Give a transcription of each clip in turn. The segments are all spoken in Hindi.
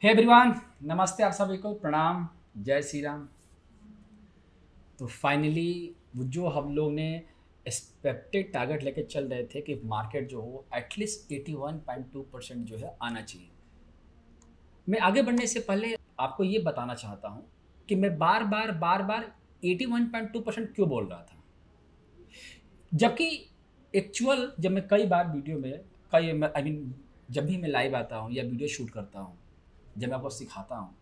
हे एवरीवन, नमस्ते आप सभी को, प्रणाम, जय श्री राम। तो फाइनली वो जो हम लोग ने एक्सपेक्टेड टारगेट लेके चल रहे थे कि मार्केट जो हो एटलीस्ट 81.2% जो है आना चाहिए। मैं आगे बढ़ने से पहले आपको ये बताना चाहता हूँ कि मैं बार बार 81.2% क्यों बोल रहा था, जबकि एक्चुअल जब मैं कई बार वीडियो में कई आई मीन जब भी मैं लाइव आता हूँ या वीडियो शूट करता हूँ, जब मैं आपको सिखाता हूँ,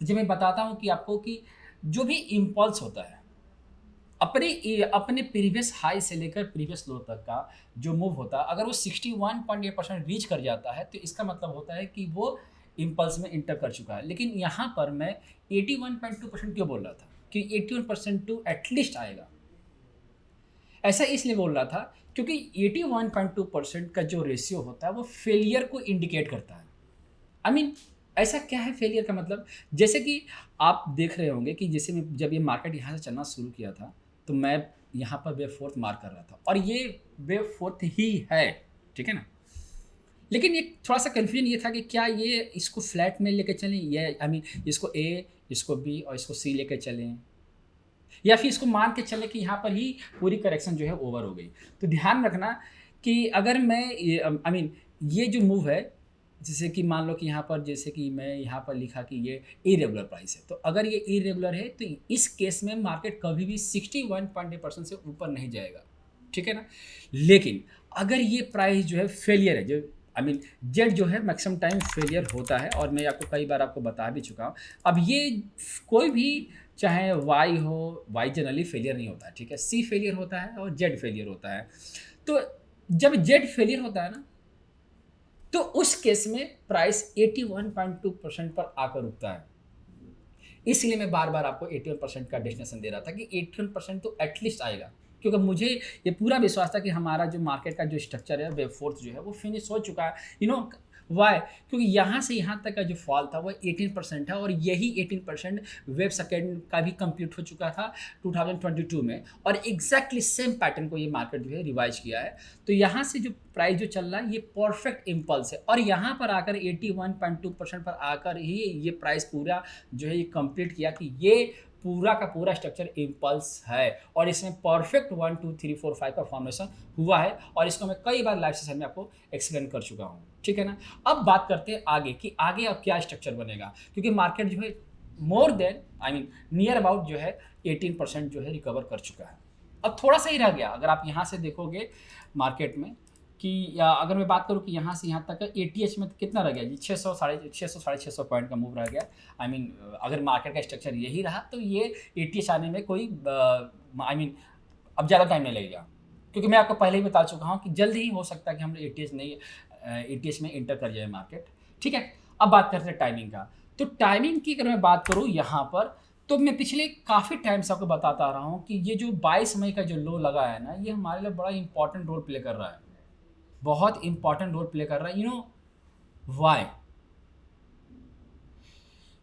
तो जब मैं बताता हूँ कि आपको कि जो भी इम्पल्स होता है अपने प्रीवियस हाई से लेकर प्रीवियस लो तक का जो मूव होता है, अगर वो 61.8% रीच कर जाता है तो इसका मतलब होता है कि वो इम्पल्स में इंटर कर चुका है। लेकिन यहाँ पर मैं 81.2% क्यों बोल रहा था कि 81% टू एटलीस्ट आएगा। ऐसा इसलिए बोल रहा था क्योंकि 81.2% का जो रेशियो होता है वो फेलियर को इंडिकेट करता है। आई मीन ऐसा क्या है फेलियर का मतलब? जैसे कि आप देख रहे होंगे कि जैसे मैं जब ये मार्केट यहाँ से चलना शुरू किया था, तो मैं यहाँ पर वेव फोर्थ मार्क कर रहा था और ये वेव फोर्थ ही है, ठीक है ना? लेकिन ये थोड़ा सा कन्फ्यूजन ये था कि क्या ये इसको फ्लैट में लेके चलें, या आई मीन इसको ए, इसको बी और इसको सी लेके चलें, या फिर इसको मान के चलें कि यहाँ पर ही पूरी करेक्शन जो है ओवर हो गई। तो ध्यान रखना कि अगर मैं आई मीन ये जो मूव है, जैसे कि मान लो कि यहाँ पर जैसे कि मैं यहाँ पर लिखा कि ये इरेगुलर प्राइस है, तो अगर ये इरेगुलर है तो इस केस में मार्केट कभी भी 61.8% से ऊपर नहीं जाएगा, ठीक है ना? लेकिन अगर ये प्राइस जो है फेलियर है, जो आई मीन जेड जो है मैक्सिमम टाइम फेलियर होता है, और मैं आपको कई बार आपको बता भी चुका हूँ। अब ये कोई भी, चाहे वाई हो, वाई जनरली फेलियर नहीं होता है, ठीक है, सी फेलियर होता है और जेड फेलियर होता है। तो जब जेड फेलियर होता है ना, तो उस केस में प्राइस 81.2% पर आकर रुकता है। इसलिए मैं बार बार आपको 81% का डेस्टिनेशन दे रहा था कि 81% तो एटलीस्ट आएगा, क्योंकि मुझे ये पूरा विश्वास था कि हमारा जो मार्केट का जो स्ट्रक्चर है, वेब फोर्थ जो है वो फिनिश हो चुका है। वाई, क्योंकि यहाँ से यहाँ तक का जो फॉल था वो 18% है, और यही 18% वेब सेकेंड का भी कंप्लीट हो चुका था 2022 में, और एग्जैक्टली सेम पैटर्न को ये मार्केट जो है रिवाइज किया है। तो यहाँ से जो प्राइस जो चल रहा है ये परफेक्ट इम्पल्स है, और यहाँ पर आकर 81.2% पर आकर ही ये प्राइस पूरा जो है ये कंप्लीट किया कि ये पूरा का पूरा स्ट्रक्चर इम्पल्स है, और इसमें परफेक्ट 1 2 3 4 5 का फॉर्मेशन हुआ है, और इसको मैं कई बार लाइव सेशन में आपको एक्सप्लेन कर चुका हूँ, ठीक है ना? अब बात करते हैं आगे कि आगे अब क्या स्ट्रक्चर बनेगा, क्योंकि मार्केट जो है more than I mean near about जो है 18% जो है रिकवर कर चुका है। अब थोड़ा सा ही रह गया, अगर आप यहाँ से देखोगे मार्केट में कि अगर मैं बात करूँ कि यहाँ से यहाँ तक एटीएच में कितना रह गया जी, 600 पॉइंट का मूव रह गया। आई मीन अगर मार्केट का स्ट्रक्चर यही रहा तो ये एटीएच आने में कोई आई मीन अब ज़्यादा टाइम नहीं लगेगा, क्योंकि मैं आपको पहले ही बता चुका हूँ कि जल्द ही हो सकता है कि हम लोग एटीएच नहीं एटीएच में इंटर कर जाए मार्केट, ठीक है? अब बात करते हैं टाइमिंग का। तो टाइमिंग की अगर मैं बात करूँ यहाँ पर, तो मैं पिछले काफ़ी टाइम से आपको बताता आ रहा हूँ कि ये जो 22 मई का जो लो लगा है ना, ये हमारे लिए बड़ा इंपॉर्टेंट रोल प्ले कर रहा है, बहुत इंपॉर्टेंट रोल प्ले कर रहा है। वाई?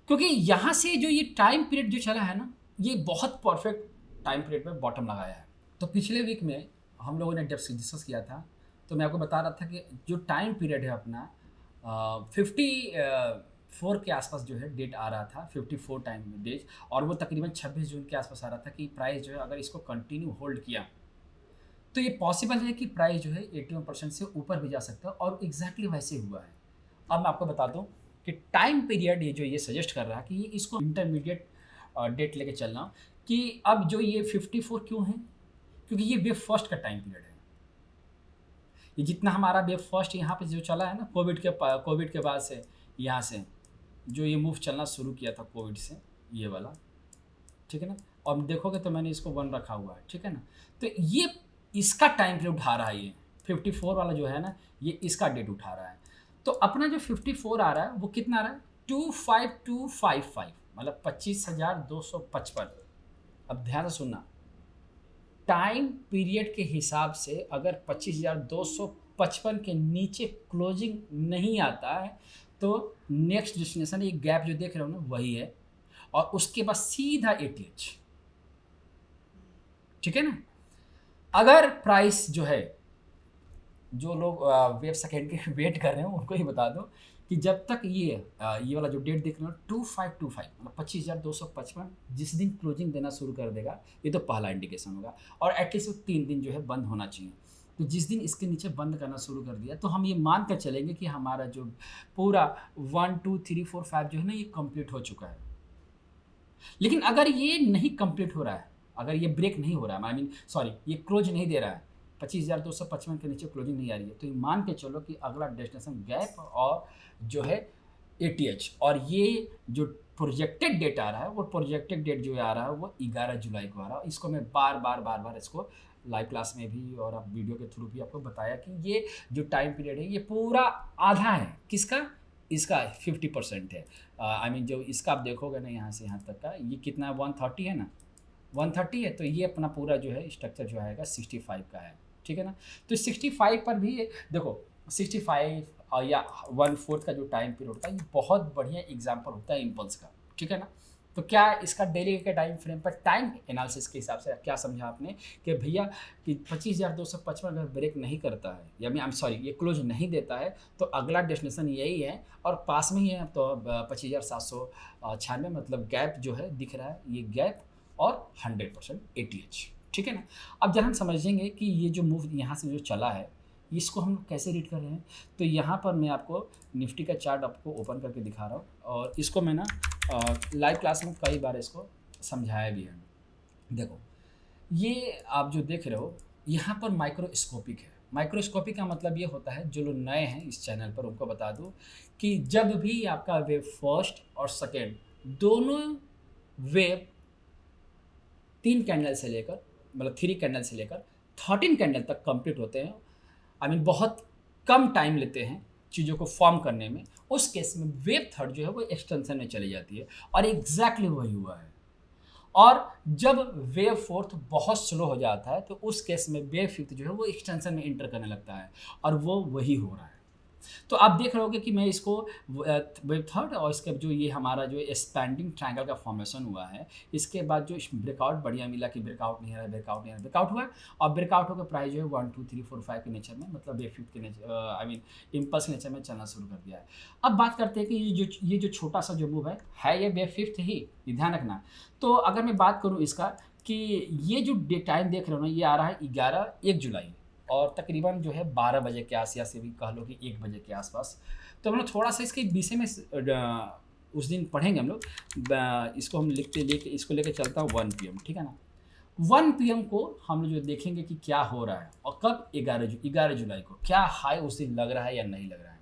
क्योंकि यहाँ से जो ये टाइम पीरियड जो चला है ना, ये बहुत परफेक्ट टाइम पीरियड में बॉटम लगाया है। तो पिछले वीक में हम लोगों ने जब डिस्कस किया था, तो मैं आपको बता रहा था कि जो टाइम पीरियड है अपना 54 के आसपास जो है डेट आ रहा था, 54 टाइम डेज, और वो तकरीबन 26 जून के आसपास आ रहा था कि प्राइस जो है अगर इसको कंटिन्यू होल्ड किया तो ये पॉसिबल है कि प्राइस जो है 81% से ऊपर भी जा सकता है, और एग्जैक्टली वैसे हुआ है। अब मैं आपको बता दूं कि टाइम पीरियड ये जो ये सजेस्ट कर रहा है कि ये इसको इंटरमीडिएट डेट लेके चलना, कि अब जो ये 54 क्यों है, क्योंकि ये वेव फर्स्ट का टाइम पीरियड है। ये जितना हमारा वेव फर्स्ट यहाँ पे जो चला है ना, कोविड के बाद से यहाँ से जो ये मूव चलना शुरू किया था कोविड से, ये वाला, ठीक है ना? और देखोगे तो मैंने इसको 1 रखा हुआ है, ठीक है ना? तो ये इसका टाइम पीरियड उठा रहा है, ये 54 वाला जो है ना, ये इसका डेट उठा रहा है। तो अपना जो 54 आ रहा है वो कितना आ रहा है, 25255, मतलब 25,255। अब ध्यान से सुनना, टाइम पीरियड के हिसाब से अगर 25,255 के नीचे क्लोजिंग नहीं आता है तो नेक्स्ट डेस्टिनेशन ये गैप जो देख रहे हो ना वही है, और उसके बाद सीधा एटीएच, ठीक है ना? अगर प्राइस जो है, जो लोग वेब सेकेंड के वेट कर रहे हैं उनको ही बता दो कि जब तक ये वाला जो डेट देख रहे हो 2525 मतलब 25,255 जिस दिन क्लोजिंग देना शुरू कर देगा, ये तो पहला इंडिकेशन होगा। और एटलीस्ट वो 3 दिन जो है बंद होना चाहिए। तो जिस दिन इसके नीचे बंद करना शुरू कर दिया तो हम ये मान कर चलेंगे कि हमारा जो पूरा 1 2 3 4 5 जो है ना ये कंप्लीट हो चुका है। लेकिन अगर ये नहीं कंप्लीट हो रहा है, अगर ये ब्रेक नहीं हो रहा है, आई मीन सॉरी, ये क्लोज नहीं दे रहा है, 25,255 के नीचे क्लोजिंग नहीं आ रही है, तो ये मान के चलो कि अगला डेस्टिनेशन गैप और जो है एटीएच, और ये जो प्रोजेक्टेड डेट आ रहा है वो प्रोजेक्टेड डेट जो आ रहा है वो 11 जुलाई को आ रहा है। इसको मैं बार बार इसको लाइव क्लास में भी और अब वीडियो के थ्रू भी आपको बताया कि ये जो टाइम पीरियड है ये पूरा आधा है। किसका? इसका 50% है। आई मीन जो इसका आप देखोगे ना यहाँ से यहाँ तक का, ये कितना 130 है ना, 130 है, तो ये अपना पूरा जो है स्ट्रक्चर जो आएगा 65 का है। ठीक है ना। तो 65 पर भी देखो 65 या 1/4 का जो टाइम पीरियड होता है ये बहुत बढ़िया एग्जाम्पल होता है इम्पल्स का। ठीक है ना। तो क्या इसका डेली के टाइम फ्रेम पर टाइम एनालिसिस के हिसाब से क्या समझा आपने कि भैया कि 25,255 अगर ब्रेक नहीं करता है या मैं सॉरी ये क्लोज नहीं देता है तो अगला डेस्टिनेशन यही है और पास में ही है, तो 25,796 मतलब गैप जो है दिख रहा है, ये गैप और 100% एटीएच। ठीक है ना। अब जब हम समझेंगे कि ये जो मूव यहाँ से जो चला है इसको हम कैसे रीड कर रहे हैं, तो यहाँ पर मैं आपको निफ्टी का चार्ट आपको ओपन करके दिखा रहा हूँ और इसको मैं ना लाइव क्लास में कई बार इसको समझाया भी है। देखो ये आप जो देख रहे हो यहाँ पर माइक्रोस्कोपिक है। माइक्रोस्कोपिक का मतलब ये होता है, जो लोग नए हैं इस चैनल पर उनको बता दूँ कि जब भी आपका वेव फर्स्ट और सेकेंड दोनों वेव 3 कैंडल से लेकर मतलब 3 कैंडल से लेकर 13 कैंडल तक कंप्लीट होते हैं, आई मीन बहुत कम टाइम लेते हैं चीज़ों को फॉर्म करने में, उस केस में वेव थर्ड जो है वो एक्सटेंशन में चली जाती है और एग्जैक्टली वही हुआ है। और जब वेव फोर्थ बहुत स्लो हो जाता है तो उस केस में वेव फिफ्थ जो है वो एक्सटेंशन में इंटर करने लगता है और वो वही हो रहा है। तो आप देख रहे होगे कि मैं इसको वेव थर्ड और इसके जो ये हमारा जो एक्सपैंडिंग ट्रायंगल का फॉर्मेशन हुआ है, इसके बाद जो ब्रेकआउट बढ़िया मिला कि ब्रेकआउट नहीं आ रहा, ब्रेकआउट नहीं आ रहा, ब्रेकआउट हुआ और ब्रेकआउट होकर प्राइस जो है 1 2 3 4 5 के नेचर में मतलब वेव फिफ्थ के nature I mean impulse nature में चलना शुरू कर दिया है। अब बात करते हैं कि ये जो छोटा सा जो मूव है ये वेव फिफ्थ ही, ये ध्यान रखना। तो अगर मैं बात करूँ इसका कि ये जो टाइम देख रहे हो ना ये आ रहा है 1 जुलाई और तकरीबन जो है 12 बजे के आस या से भी कह लो कि 1 बजे के आसपास। तो हम लोग थोड़ा सा इसके विषय में उस दिन पढ़ेंगे हम लोग। इसको हम इसको लेके चलता हूँ 1 PM। ठीक है ना। 1 PM को हम लोग जो देखेंगे कि क्या हो रहा है और कब 11 जुलाई को क्या हाई उस दिन लग रहा है या नहीं लग रहा है,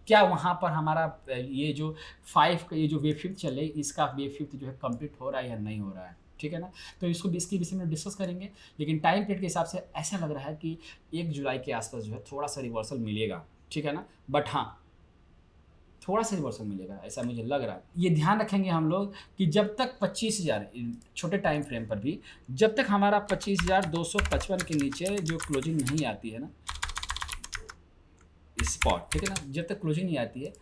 क्या वहाँ पर हमारा ये जो 5 का ये जो वेव फिफ्थ चले इसका वेव फिफ्थ जो है कंप्लीट हो रहा है या नहीं हो रहा है। ठीक है ना। तो इसके विषय में डिस्कस करेंगे, लेकिन टाइम पीरियड के हिसाब से ऐसा लग रहा है कि 1 जुलाई के आसपास जो है थोड़ा सा रिवर्सल मिलेगा। ठीक है ना। बट हाँ थोड़ा सा रिवर्सल मिलेगा ऐसा मुझे लग रहा है। ये ध्यान रखेंगे हम लोग कि जब तक 25,000 छोटे टाइम फ्रेम पर भी जब तक हमारा 25,255 के नीचे जो क्लोजिंग नहीं आती है ना स्पॉट, ठीक है ना, जब तक क्लोजिंग नहीं आती है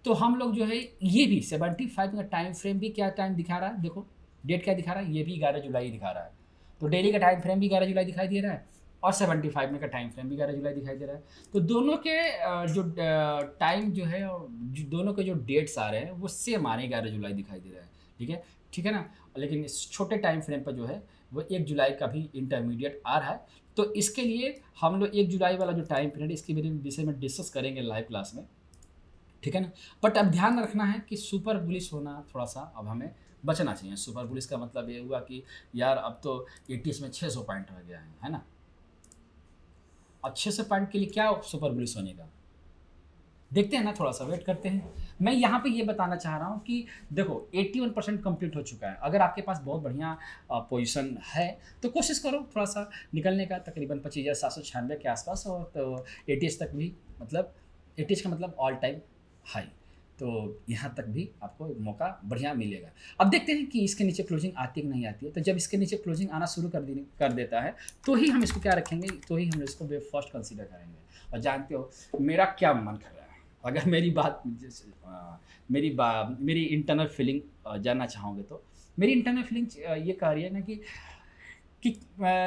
तो हम लोग जो है ये भी 75 का टाइम फ्रेम भी क्या टाइम दिखा रहा है, देखो डेट क्या दिखा रहा है, ये भी 11 जुलाई दिखा रहा है। तो डेली का टाइम फ्रेम भी 11 जुलाई दिखाई दे रहा है और 75 में का टाइम फ्रेम भी 11 जुलाई दिखाई दे रहा है। तो दोनों के जो टाइम जो है दोनों के जो डेट्स आ रहे हैं वो सेम आ रहे हैं, 11 जुलाई दिखाई दे रहा है। ठीक है ना। लेकिन इस छोटे टाइम फ्रेम पर जो है वो 1 जुलाई का भी इंटरमीडिएट आ रहा है। तो इसके लिए हम लोग 1 जुलाई वाला जो टाइम पीरियड इसके विषय में डिस्कस करेंगे लाइव क्लास में। ठीक है ना। बट अब ध्यान रखना है कि सुपर बुलिश होना थोड़ा सा अब हमें बचना चाहिए। सुपर बुलिश का मतलब ये हुआ कि यार अब तो एटीएस में 600 पॉइंट हो गया है ना। अब 600 पॉइंट के लिए क्या सुपर बुलिश होने का, देखते हैं ना, थोड़ा सा वेट करते हैं। मैं यहाँ पे ये बताना चाह रहा हूँ कि देखो 81% कंप्लीट हो चुका है। अगर आपके पास बहुत बढ़िया पोजीशन है तो कोशिश करो थोड़ा सा निकलने का, तकरीबन 25,796 के आसपास, और तो एटीएस तक भी मतलब एटीएस का मतलब ऑल टाइम हाई, तो यहाँ तक भी आपको मौका बढ़िया मिलेगा। अब देखते हैं कि इसके नीचे क्लोजिंग आती है कि नहीं आती है। तो जब इसके नीचे क्लोजिंग आना शुरू कर देता है तो ही हम इसको क्या रखेंगे, तो ही हम इसको वेव फर्स्ट कंसीडर करेंगे। और जानते हो मेरा क्या मन कर रहा है, अगर मेरी इंटरनल फीलिंग जानना चाहोगे तो मेरी इंटरनल फीलिंग ये कह रही है ना कि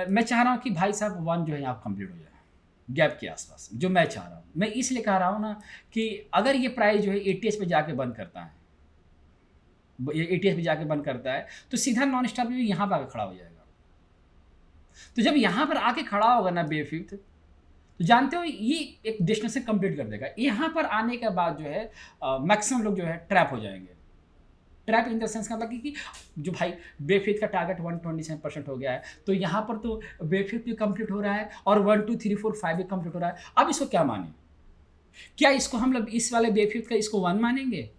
मैं चाह रहा हूँ कि भाई साहब 1 जो है यहाँ कंप्लीट हो जाए। गैप के आसपास, जो मैं चाह रहा हूँ। मैं इसलिए कह रहा हूँ ना कि अगर ये प्राइस जो है एटीएस पे जाके बंद करता है, ये एटीएस पे जाके बंद करता है, तो सीधा नॉन स्टॉप भी यहाँ पे आके खड़ा हो जाएगा। तो जब यहाँ पर आके खड़ा होगा ना बे फिफ्थ, तो जानते हो ये एक डेस्टिनेशन कंप्लीट कर देगा। यहाँ पर आने के बाद जो है मैक्सिमम लोग जो है ट्रैप हो जाएंगे। ट्रैप इन द सेंस का मतलब कि जो भाई बेफिट का टारगेट 127% हो गया है, तो यहाँ पर तो बेफिट भी कंप्लीट हो रहा है और 1 2 3 4 5 भी कंप्लीट हो रहा है। अब इसको क्या माने? क्या इसको हम लोग इस वाले बेफिट का इसको 1 मानेंगे?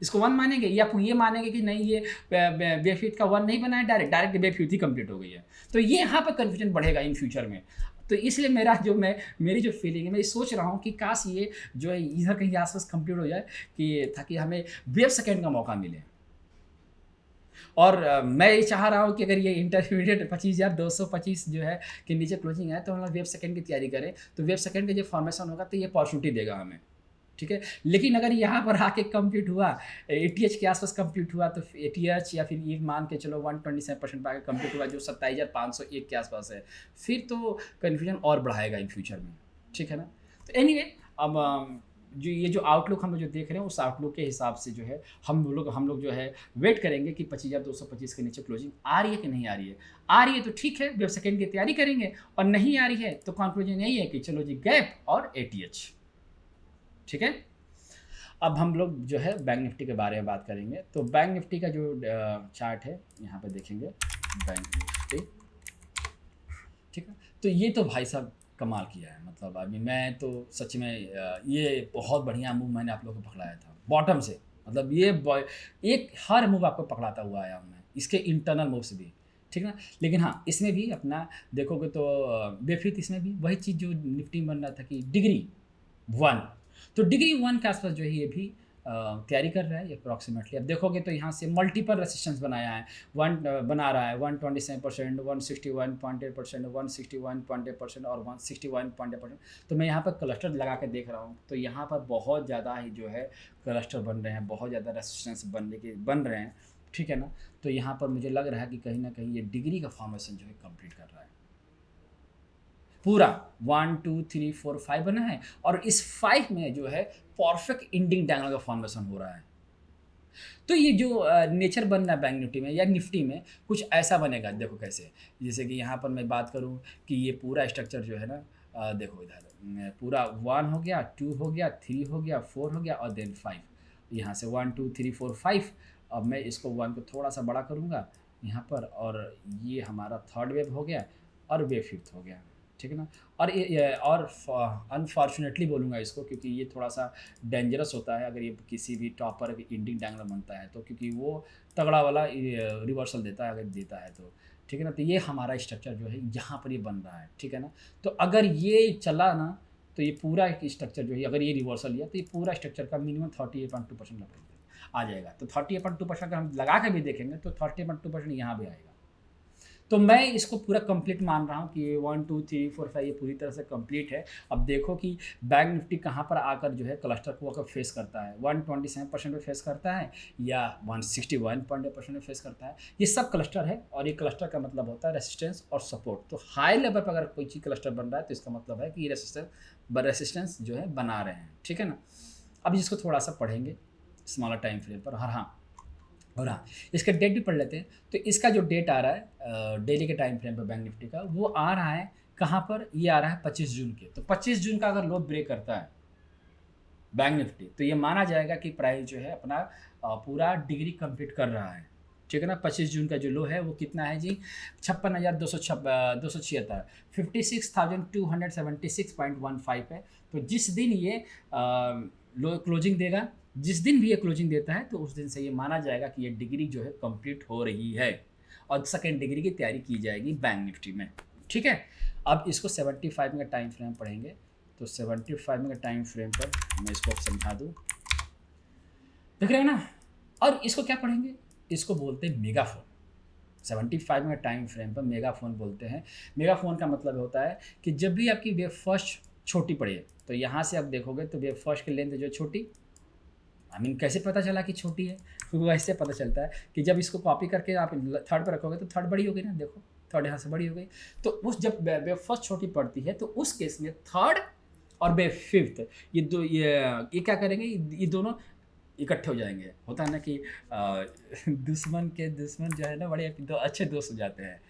इसको 1 मानेंगे या ये मानेंगे कि नहीं ये बेफिट का 1 नहीं बना है, डायरेक्ट बेफिट ही कंप्लीट हो गई है। तो ये यहाँ पर कन्फ्यूजन बढ़ेगा इन फ्यूचर में। तो इसलिए मेरी जो फीलिंग है, मैं सोच रहा हूँ कि काश ये जो है इधर कहीं आसपास कंप्लीट हो जाए, कि ताकि हमें वेव सेकेंड का मौका मिले। और मैं ये चाह रहा हूँ कि अगर ये इंटरमीडिएट 25,225 जो है कि नीचे क्लोजिंग है, तो हम लोग वेव सेकेंड की तैयारी करें, तो वेव सेकेंड का जो फॉर्मेशन होगा तो ये अपॉर्चुनिटी देगा हमें, ठीक है। लेकिन अगर यहाँ पर आके कंप्लीट हुआ, एटीएच के आसपास कंप्लीट हुआ, तो एटीएच या फिर ये मान के चलो 127% पर आके कंप्लीट हुआ, जो 27,501 के आसपास है, फिर तो कन्फ्यूजन और बढ़ाएगा इन फ्यूचर में, ठीक है ना। तो एनीवे, अब जो ये जो आउटलुक हम लोग जो देख रहे हैं, उस आउटलुक के हिसाब से जो है हम लोग जो है वेट करेंगे कि 25,225 के नीचे क्लोजिंग आ रही है कि नहीं आ रही है। आ रही है तो ठीक है, वेब सेकेंड की तैयारी करेंगे, और नहीं आ रही है तो कंक्लूजन यही है कि चलो जी गैप और एटीएच, ठीक है। अब हम लोग जो है बैंक निफ्टी के बारे में बात करेंगे। तो बैंक निफ्टी का जो चार्ट है यहाँ पे देखेंगे, बैंक निफ्टी, ठीक है। तो ये तो भाई साहब कमाल किया है, मतलब अभी मैं तो सच में ये बहुत बढ़िया मूव मैंने आप लोगों को पकड़ाया था बॉटम से। मतलब ये एक हर मूव आपको पकड़ाता हुआ आया हूँ मैं, इसके इंटरनल मूव से भी, ठीक है ना। लेकिन हाँ, इसमें भी अपना देखोगे तो बेफिट इसमें भी वही चीज़ जो निफ्टी में बन रहा था कि डिग्री 1, तो डिग्री 1 के आसपास जो है ये भी तैयारी कर रहा है अप्रॉक्सीमेटली। अब देखोगे तो यहाँ से मल्टीपल रेसिस्टेंस बनाया है, बना रहा है 127%, 161.8%, 161.8% और 161.8%। तो मैं यहाँ पर क्लस्टर लगा के देख रहा हूँ, तो यहाँ पर बहुत ज़्यादा ही जो है क्लस्टर बन रहे हैं, बहुत ज़्यादा रेसिस्टेंस बन रहे हैं, ठीक है ना। तो यहाँ पर मुझे लग रहा है कि कहीं ना कहीं ये डिग्री का फॉर्मेशन जो है कंप्लीट कर रहा है पूरा। 1 2 3 4 5 बना है, और इस 5 में जो है परफेक्ट इंडिंग ट्रायंगल का फॉर्मेशन हो रहा है। तो ये जो नेचर बन रहा है बैंक निफ्टी में या निफ्टी में, कुछ ऐसा बनेगा। देखो कैसे, जैसे कि यहाँ पर मैं बात करूँ कि ये पूरा स्ट्रक्चर जो है ना, देखो इधर पूरा 1 हो गया, 2 हो गया, 3 हो गया, 4 हो गया और देन 5। यहाँ से 1 2 3 4 5। अब मैं इसको 1 को थोड़ा सा बड़ा करूँगा यहाँ पर, और ये हमारा थर्ड वेव हो गया और वेव फिफ्थ हो गया, ठीक है ना। और और अनफॉर्चुनेटली बोलूँगा इसको, क्योंकि ये थोड़ा सा डेंजरस होता है अगर ये किसी भी टॉपर इंडिंग ट्रायंगल बनता है तो, क्योंकि वो तगड़ा वाला रिवर्सल देता है अगर देता है तो, ठीक है ना। तो ये हमारा स्ट्रक्चर जो है यहाँ पर ये बन रहा है, ठीक है ना। तो अगर ये चला ना, तो ये पूरा एक स्ट्रक्चर जो है, अगर ये रिवर्सल लिया तो ये पूरा स्ट्रक्चर का मिनिमम 38.2% आ जाएगा। तो 38.2% अगर हम लगा के भी देखेंगे तो 38.2% यहाँ भी आएगा। तो मैं इसको पूरा कंप्लीट मान रहा हूँ कि 1 2 3 4 5 ये पूरी तरह से कंप्लीट है। अब देखो कि बैंक निफ्टी कहाँ पर आकर जो है क्लस्टर को आकर फेस करता है, 127% पे फेस करता है या 161.8% पे फेस करता है। ये सब क्लस्टर है, और ये क्लस्टर का मतलब होता है रेसिस्टेंस और सपोर्ट। तो हाई लेवल पर अगर कोई चीज़ क्लस्टर बन रहा है तो इसका मतलब है कि ये रेसिस्टेंस जो है बना रहे हैं, ठीक है ना। अब इसको थोड़ा सा पढ़ेंगे स्मॉलर टाइम फ्रेम पर। और हाँ, इसका डेट भी पढ़ लेते हैं। तो इसका जो डेट आ रहा है डेली के टाइम फ्रेम पर बैंक निफ्टी का, वो आ रहा है कहाँ पर, ये आ रहा है 25 जून के। तो 25 जून का अगर लो ब्रेक करता है बैंक निफ्टी, तो ये माना जाएगा कि प्राइस जो है अपना पूरा डिग्री कंप्लीट कर रहा है, ठीक है ना। 25 जून का जो लो है वो कितना है जी, 56,276, 56,276.15 है। तो जिस दिन ये लो क्लोजिंग देगा, जिस दिन भी ये क्लोजिंग देता है, तो उस दिन से ये माना जाएगा कि ये डिग्री जो है कंप्लीट हो रही है, और सेकेंड डिग्री की तैयारी की जाएगी बैंक निफ्टी में, ठीक है। अब इसको 75 में टाइम फ्रेम पढ़ेंगे। तो 75 में टाइम फ्रेम पर मैं इसको समझा दूँ, देख रहे हो ना। और इसको क्या पढ़ेंगे, इसको बोलते हैं मेगाफोन। 75 में टाइम फ्रेम पर मेगाफोन बोलते हैं। मेगाफोन का मतलब होता है कि जब भी आपकी वेव फर्स्ट छोटी पड़े, तो यहाँ से आप देखोगे तो वेव फर्स्ट की लेंथ जो छोटी, कैसे पता चला कि छोटी है, वो ऐसे पता चलता है कि जब इसको कॉपी करके आप थर्ड पर रखोगे तो थर्ड बड़ी होगी ना, देखो थर्ड यहाँ से बड़ी हो गई। तो उस जब वेव फर्स्ट छोटी पड़ती है तो उस केस में थर्ड और वेव फिफ्थ ये क्या करेंगे, ये दोनों इकट्ठे हो जाएंगे। होता है ना कि दुश्मन के दुश्मन जो है ना बड़े दो अच्छे दोस्त हो जाते हैं।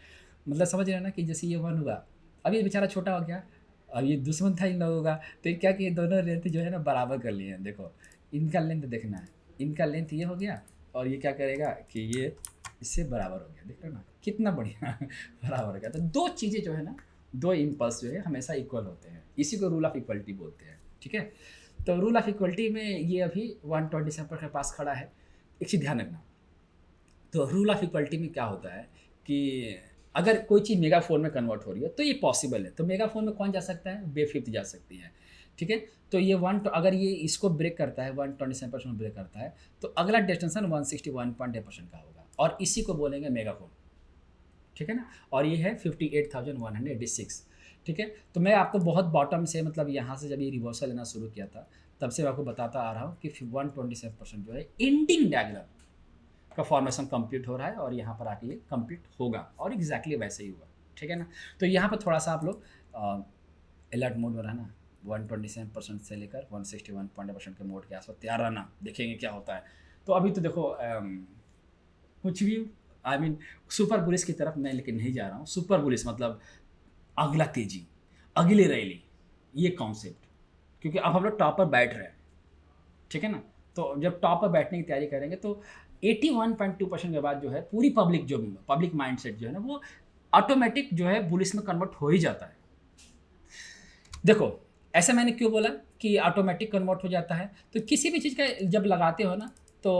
मतलब समझ रहे हैं ना कि जैसे ये वन हुआ, अब ये बेचारा छोटा हो गया, अब ये दुश्मन था इन लोगों का, तो ये क्या कि दोनों लेंथ जो है ना बराबर कर लिए हैं। देखो इनका लेंथ देखना है, इनका लेंथ ये हो गया और ये क्या करेगा कि ये इससे बराबर हो गया। देख रहे हो ना कितना बढ़िया बराबर हो गया। तो दो चीज़ें जो है ना, दो इम्पल्स जो है हमेशा इक्वल होते हैं, इसी को रूल ऑफ इक्वलिटी बोलते हैं। ठीक है, तो रूल ऑफ इक्वलिटी में ये अभी 127 के पास खड़ा है। एक चीज़ ध्यान रखना, तो रूल ऑफ इक्वलिटी में क्या होता है कि अगर कोई चीज़ मेगाफोन में कन्वर्ट हो रही है तो ये पॉसिबल है। तो मेगाफोन में कौन जा सकता है, वेव फिफ्थ जा सकती है। ठीक है, तो ये अगर ये इसको ब्रेक करता है 127% ब्रेक करता है तो अगला डेस्टिनेशन 161.8% का होगा और इसी को बोलेंगे मेगाफोन। ठीक है ना, और ये है 58,186। ठीक है, तो मैं आपको बहुत बॉटम से मतलब यहाँ से जब ये रिवर्सल लेना शुरू किया था तब से मैं आपको बताता आ रहा हूँ कि 127% जो है एंडिंग डायग्राम का फॉर्मेशन कंप्लीट हो रहा है और यहाँ पर आके ये कंप्लीट होगा और एग्जैक्टली वैसे ही हुआ। ठीक है ना, तो यहाँ पर थोड़ा सा आप लोग अलर्ट मोड में रहना, 127% से लेकर 161% के मोड के आसपास तैयार रहना, देखेंगे क्या होता है। तो अभी तो देखो कुछ भी आई मीन सुपर बुलिस की तरफ मैं लेकिन नहीं जा रहा हूँ। सुपर बुलिस मतलब अगला तेजी, अगली रैली, ये कॉन्सेप्ट, क्योंकि अब हम लोग टॉप पर बैठ रहे हैं। ठीक है ना, तो जब टॉप पर बैठने की तैयारी करेंगे तो 81.2% के बाद जो है पूरी पब्लिक माइंडसेट जो है ना वो ऑटोमेटिक जो है बुलिस में कन्वर्ट हो ही जाता है। देखो ऐसा मैंने क्यों बोला कि ऑटोमेटिक कन्वर्ट हो जाता है, तो किसी भी चीज़ का जब लगाते हो ना तो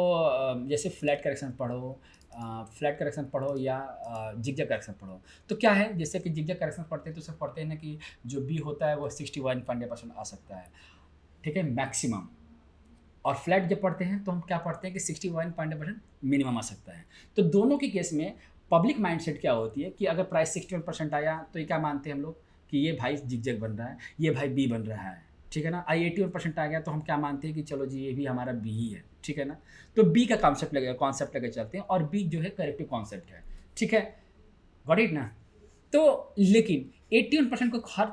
जैसे फ्लैट करेक्शन पढ़ो या जिगजैग करेक्शन पढ़ो, तो क्या है जैसे कि जिगजैग करेक्शन पढ़ते हैं तो सब पढ़ते हैं ना कि जो बी होता है वो 61.8% आ सकता है। ठीक है, मैक्सिमम। और फ्लैट जब पढ़ते हैं तो हम क्या पढ़ते हैं कि 61.8% मिनिमम आ सकता है। तो दोनों के केस में पब्लिक माइंडसेट क्या होती है कि अगर प्राइस 61% आया तो ये क्या मानते हैं हम लोग कि ये भाई जिगजैग बन रहा है, ये भाई बी बन रहा है। ठीक है ना, 81% आ गया तो हम क्या मानते हैं कि चलो जी ये भी हमारा बी ही है। ठीक है ना, तो बी का कॉन्सेप्ट लगे चलते हैं और बी जो है करेक्टिव कॉन्सेप्ट है। ठीक है, गॉट इट ना। तो लेकिन 81% को हर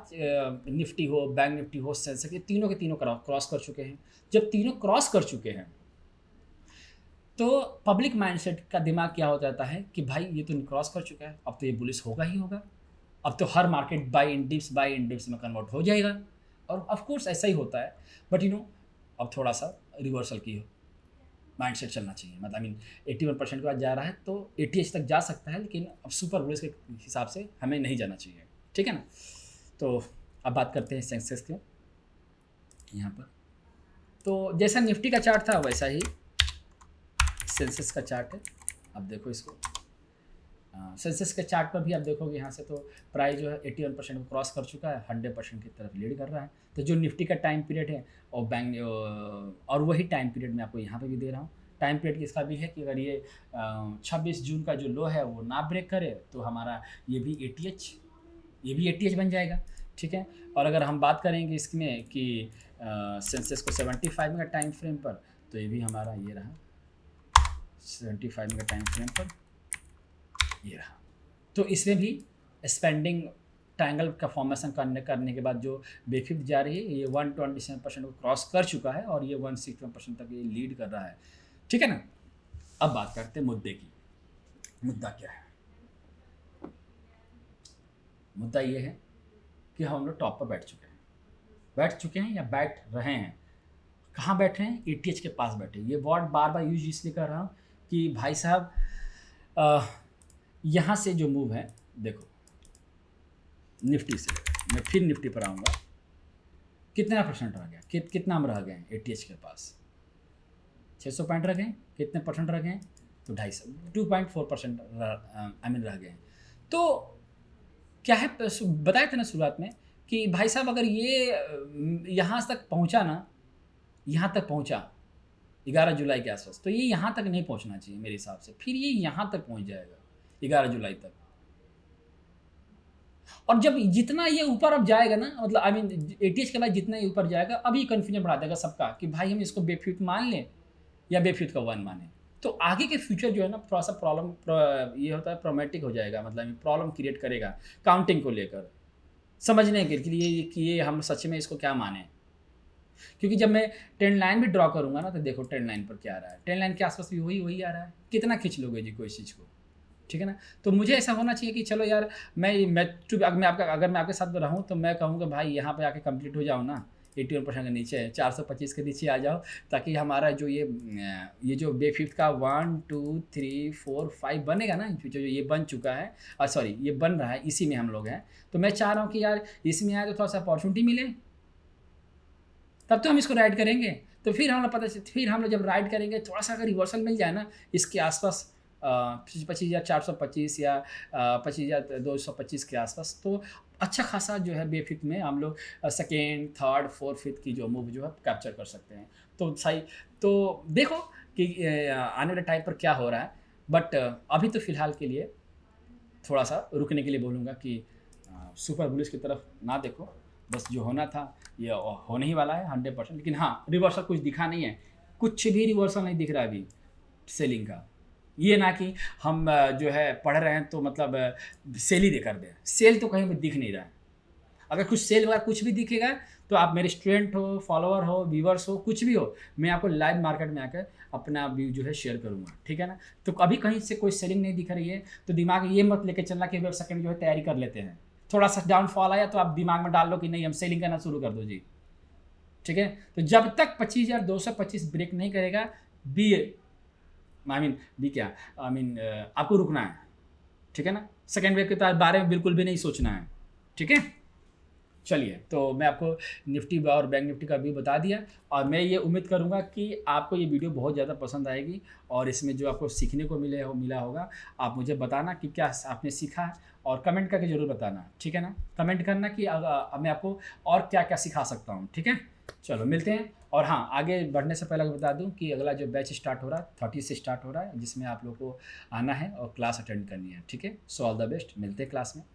निफ्टी हो, बैंक निफ्टी हो, सेंसेक्स, ये तीनों के तीनों क्रॉस कर चुके हैं। जब तीनों क्रॉस कर चुके हैं तो पब्लिक माइंडसेट का दिमाग क्या हो जाता है कि भाई ये तो क्रॉस कर चुका है, अब तो ये बुलिश होगा ही होगा, अब तो हर मार्केट बाय इन डिप्स में कन्वर्ट हो जाएगा। और ऑफ कोर्स ऐसा ही होता है, बट अब थोड़ा सा रिवर्सल की माइंडसेट चलना चाहिए। मतलब 81% के बाद जा रहा है तो 80 तक जा सकता है, लेकिन अब सुपर बुलिश के हिसाब से हमें नहीं जाना चाहिए। ठीक है ना, तो अब बात करते हैं सेंसेक्स के यहाँ पर। तो जैसा निफ्टी का चार्ट था वैसा ही सेंसेक्स का चार्ट है। अब देखो इसको, सेंसेक्स के चार्ट पर भी आप देखोगे यहाँ से तो प्राइस जो है 81% को क्रॉस कर चुका है, 100% की तरफ लीड कर रहा है। तो जो निफ्टी का टाइम पीरियड है और बैंक और वही टाइम पीरियड मैं आपको यहाँ पे भी दे रहा हूँ। टाइम पीरियड इसका भी है कि अगर ये 26 जून का जो लो है वो ना ब्रेक करे तो हमारा ये भी ATH बन जाएगा। ठीक है, और अगर हम बात करेंगे इसमें कि सेंसेक्स को 75 का टाइम फ्रेम पर, तो ये भी हमारा ये रहा 75 का टाइम फ्रेम पर ये रहा। तो इसमें भी स्पेंडिंग ट्रायंगल का फॉर्मेशन करने के बाद जो बेफिफ्थ जा रही है ये 127% को क्रॉस कर चुका है और ये 161% तक ये लीड कर रहा है। ठीक है ना, अब बात करते हैं मुद्दे की। मुद्दा क्या है? मुद्दा ये है कि हम लोग टॉप पर बैठ चुके हैं या बैठ रहे हैं। कहाँ बैठे हैं? ATH के पास बैठे। ये वर्ड बार बार यूज इसलिए कर रहा हूँ कि भाई साहब यहाँ से जो मूव है, देखो निफ्टी से मैं फिर निफ्टी पर आऊँगा, कितना परसेंट रह गया, कितना हम रह गए ATH के पास? 600 पॉइंट रह गए। कितने परसेंट रह गए? तो 2.4% रह गए। तो क्या है, बताए थे ना शुरुआत में कि भाई साहब अगर ये यहाँ तक पहुँचा ना, यहाँ तक पहुँचा 11 जुलाई के आसपास, तो ये यहाँ तक नहीं पहुँचना चाहिए मेरे हिसाब से। फिर ये यहाँ तक पहुँच जाएगा 11 जुलाई तक। और जब जितना ये ऊपर अब जाएगा ना, मतलब ATH के बाद जितना ये ऊपर जाएगा, अब ये कन्फ्यूजन बढ़ा देगा सबका कि भाई हम इसको बेफ्यूट मान लें या बेफ्यूट का वन माने। तो आगे के फ्यूचर जो है ना थोड़ा सा ये होता है प्रॉब्लमेटिक हो जाएगा, मतलब प्रॉब्लम क्रिएट करेगा काउंटिंग को लेकर, समझने के लिए कि ये हम सच में इसको क्या माने। क्योंकि जब मैं ट्रेंड लाइन भी ड्रॉ करूँगा ना, तो देखो ट्रेंड लाइन पर क्या आ रहा है, ट्रेंड लाइन के आसपास भी वही वही आ रहा है, कितना खींच लोगे जी कोई चीज़ को, ठीक है ना। तो मुझे ऐसा होना चाहिए कि चलो यार अगर मैं आपके साथ रहूँ तो मैं कहूँगा भाई यहाँ पे आके कंप्लीट हो जाओ ना, 81% के नीचे है, 425 के नीचे आ जाओ, ताकि हमारा जो ये जो डे फिफ्थ का 1 2 3 4 5 बनेगा ना, जो ये बन चुका है, सॉरी ये बन रहा है, इसी में हम लोग हैं। तो मैं चाह रहा हूँ कि यार इसमें आए तो थोड़ा सा अपॉर्चुनिटी मिले, तब तो हम इसको राइड करेंगे। तो फिर हम लोग जब राइड करेंगे, थोड़ा सा अगर रिवर्सल मिल जाए ना इसके आसपास 25,425 या 25,225 के आसपास, तो अच्छा खासा जो है बेफिक में हम लोग सेकेंड थर्ड फोर्थ फिफ्थ की जो मूव जो है कैप्चर कर सकते हैं। तो सही, तो देखो कि आने वाले टाइम पर क्या हो रहा है। बट अभी तो फ़िलहाल के लिए थोड़ा सा रुकने के लिए बोलूँगा कि सुपर बुलिश की तरफ ना देखो, बस जो होना था ये होने ही वाला है 100%। लेकिन हाँ, रिवर्सल कुछ दिखा नहीं है, कुछ भी रिवर्सल नहीं दिख रहा है अभी सेलिंग का। ये ना कि हम जो है पढ़ रहे हैं तो मतलब सेल ही कर दें, सेल तो कहीं भी दिख नहीं रहा है। अगर कुछ सेल वगैरह कुछ भी दिखेगा तो आप मेरे स्टूडेंट हो, फॉलोअर हो, व्यूवर्स हो, कुछ भी हो, मैं आपको लाइव मार्केट में आकर अपना व्यू जो है शेयर करूँगा, ठीक है ना। तो अभी कहीं से कोई सेलिंग नहीं दिख रही है तो दिमाग में ये मत लेके चलना कि वेब सेकंड जो है तैयारी कर लेते हैं। थोड़ा सा डाउनफॉल आया तो आप दिमाग में डाल लो कि नहीं हम सेलिंग करना शुरू कर दो जी, ठीक है। तो जब तक 25,225 ब्रेक नहीं करेगा आपको रुकना है, ठीक है ना। सेकेंड वेव के बारे में बिल्कुल भी नहीं सोचना है, ठीक है। चलिए, तो मैं आपको निफ्टी और बैंक निफ्टी का व्यू बता दिया, और मैं ये उम्मीद करूंगा कि आपको ये वीडियो बहुत ज़्यादा पसंद आएगी, और इसमें जो आपको सीखने को मिला होगा, आप मुझे बताना कि क्या आपने सीखा, और कमेंट करके ज़रूर बताना, ठीक है ना। कमेंट करना कि मैं आपको और क्या क्या सिखा सकता हूँ, ठीक है। चलो मिलते हैं। और हाँ, आगे बढ़ने से पहले बता दूं कि अगला जो बैच स्टार्ट हो रहा है 30 से स्टार्ट हो रहा है, जिसमें आप लोग को आना है और क्लास अटेंड करनी है, ठीक है। सो ऑल द बेस्ट, मिलते हैं क्लास में।